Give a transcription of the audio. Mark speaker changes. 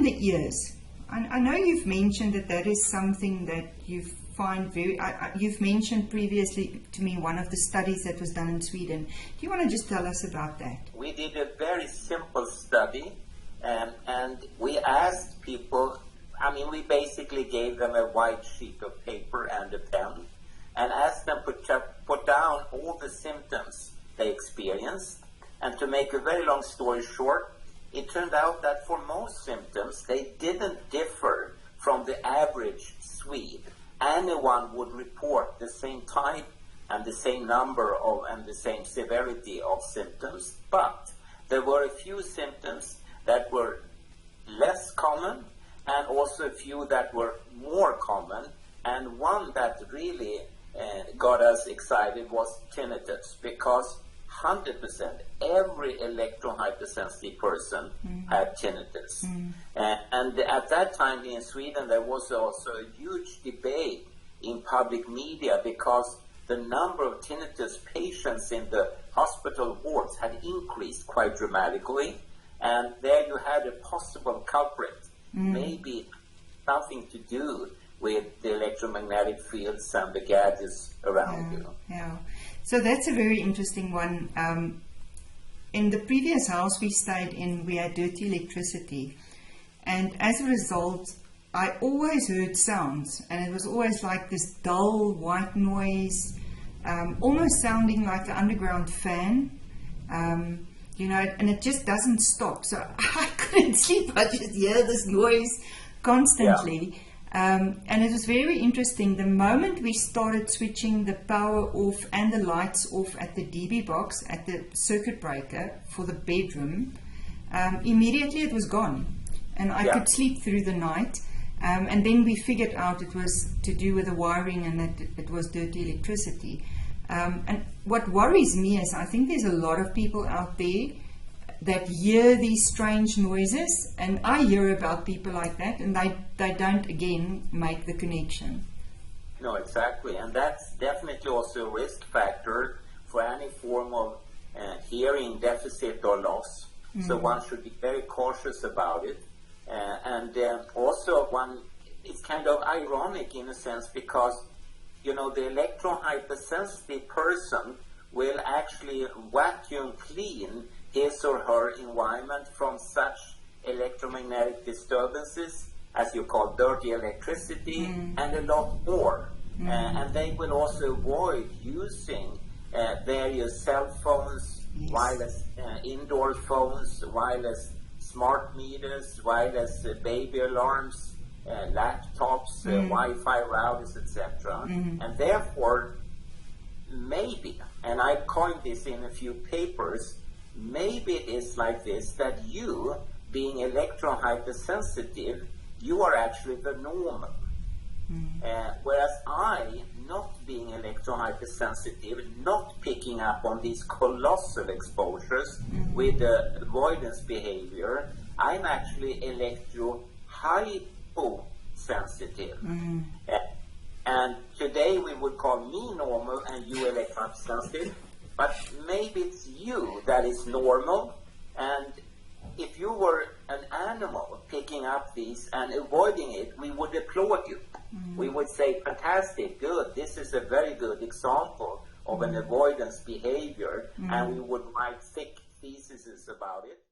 Speaker 1: the ears. I know you've mentioned that is something that you find very, you've mentioned previously to me one of the studies that was done in Sweden. Do you want to just tell us about that?
Speaker 2: We did a very simple study, and we asked people, we basically gave them a white sheet of paper and a pen, and asked them to put down all the symptoms they experienced. And to make a very long story short, it turned out that for most symptoms, they didn't differ from the average Swede. Anyone would report the same type and the same number of and the same severity of symptoms, but there were a few symptoms that were less common and also a few that were more common, and one that really got us excited was tinnitus, because 100%, every electrohypersensitive person had tinnitus. And at that time in Sweden, there was also a huge debate in public media because the number of tinnitus patients in the hospital wards had increased quite dramatically. And there you had a possible culprit, maybe something to do with the electromagnetic fields and the gadgets around you.
Speaker 1: Yeah. So that's a very interesting one. In the previous house we stayed in, we had dirty electricity. And as a result, I always heard sounds. And it was always like this dull white noise, almost sounding like an underground fan. And it just doesn't stop. So I couldn't sleep. I just hear this noise constantly. Yeah. And it was very interesting. The moment we started switching the power off and the lights off at the DB box, at the circuit breaker for the bedroom, immediately it was gone. And I could sleep through the night. And then we figured out it was to do with the wiring and that it was dirty electricity. And what worries me is I think there's a lot of people out there that hear these strange noises, and I hear about people like that, and they don't again make the connection.
Speaker 2: No, exactly, and that's definitely also a risk factor for any form of hearing deficit or loss. So one should be very cautious about it. And also it's kind of ironic in a sense because, the electrohypersensitive person will actually vacuum clean his or her environment from such electromagnetic disturbances, as you call dirty electricity, and a lot more. And they will also avoid using various cell phones, wireless indoor phones, wireless smart meters, wireless baby alarms, laptops, Wi-Fi routers, etc. And therefore, maybe, and I coined this in a few papers, maybe it is like this, that you, being electrohypersensitive, you are actually the normal. Whereas I, not being electrohypersensitive, not picking up on these colossal exposures with avoidance behavior, I'm actually electrohyposensitive. And today we would call me normal and you electrohypersensitive. But maybe it's you that is normal, and if you were an animal picking up these and avoiding it, we would applaud you. We would say, fantastic, good, this is a very good example of an avoidance behavior, and we would write thick theses about it.